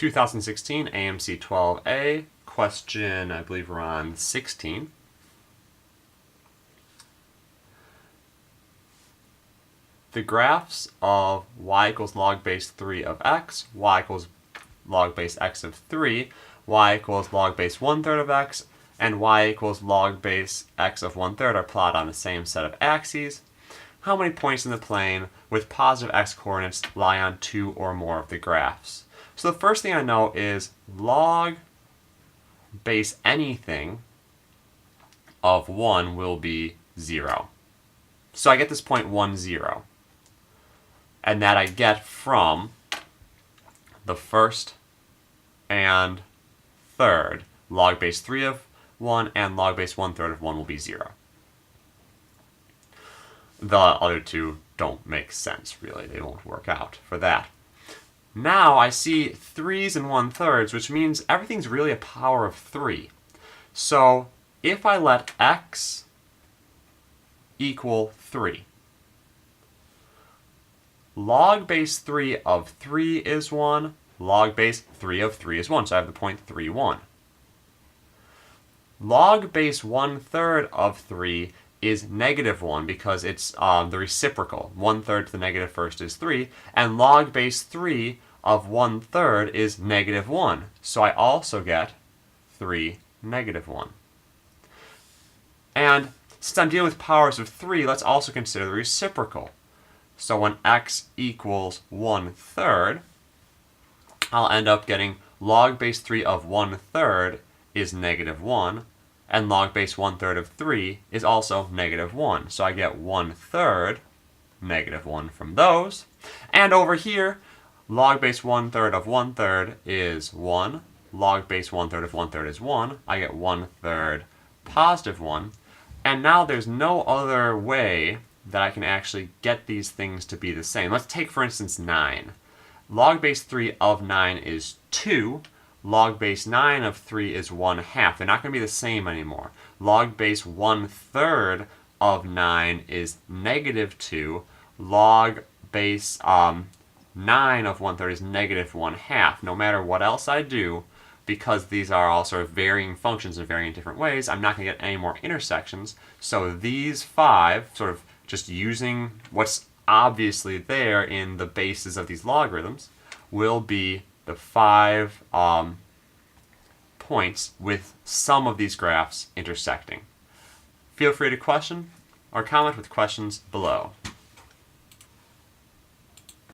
2016 AMC12A question, I believe we're on 16. The graphs of y equals log base 3 of x, y equals log base x of 3, y equals log base 1/3 of x, and y equals log base x of 1/3 are plotted on the same set of axes. How many points in the plane with positive x coordinates lie on two or more of the graphs? So the first thing I know is log base anything of 1 will be 0. So I get this point 1, 0. And that I get from the first and third. Log base 3 of 1 and log base 1/3 of 1 will be 0. The other two don't make sense, really. They won't work out for that. Now I see 3's and 1/3, which means everything's really a power of 3. So if I let x equal 3, log base 3 of 3 is 1, log base 3 of 3 is 1, so I have the point 3, 1. Log base 1/3 of 3 is -1 because it's the reciprocal. 1/3 to the negative first is 3, and log base 3 of 1/3 is -1. So I also get 3, -1. And since I'm dealing with powers of 3, let's also consider the reciprocal. So when x equals 1/3, I'll end up getting log base 3 of 1/3 is -1, and log base 1/3 of 3 is also -1. So I get 1/3, -1 from those. And over here, log base 1/3 of 1/3 is 1. Log base 1/3 of 1/3 is 1. I get 1/3, +1. And now there's no other way that I can actually get these things to be the same. Let's take, for instance, 9. Log base 3 of 9 is 2. Log base 9 of 3 is 1/2. They're not going to be the same anymore. Log base 1/3 of 9 is -2. Log base 9 of 1/3 is -1/2. No matter what else I do, because these are all sort of varying functions in varying different ways, I'm not going to get any more intersections. So these 5, sort of just using what's obviously there in the bases of these logarithms, will be the 5 points with some of these graphs intersecting. Feel free to question or comment with questions below.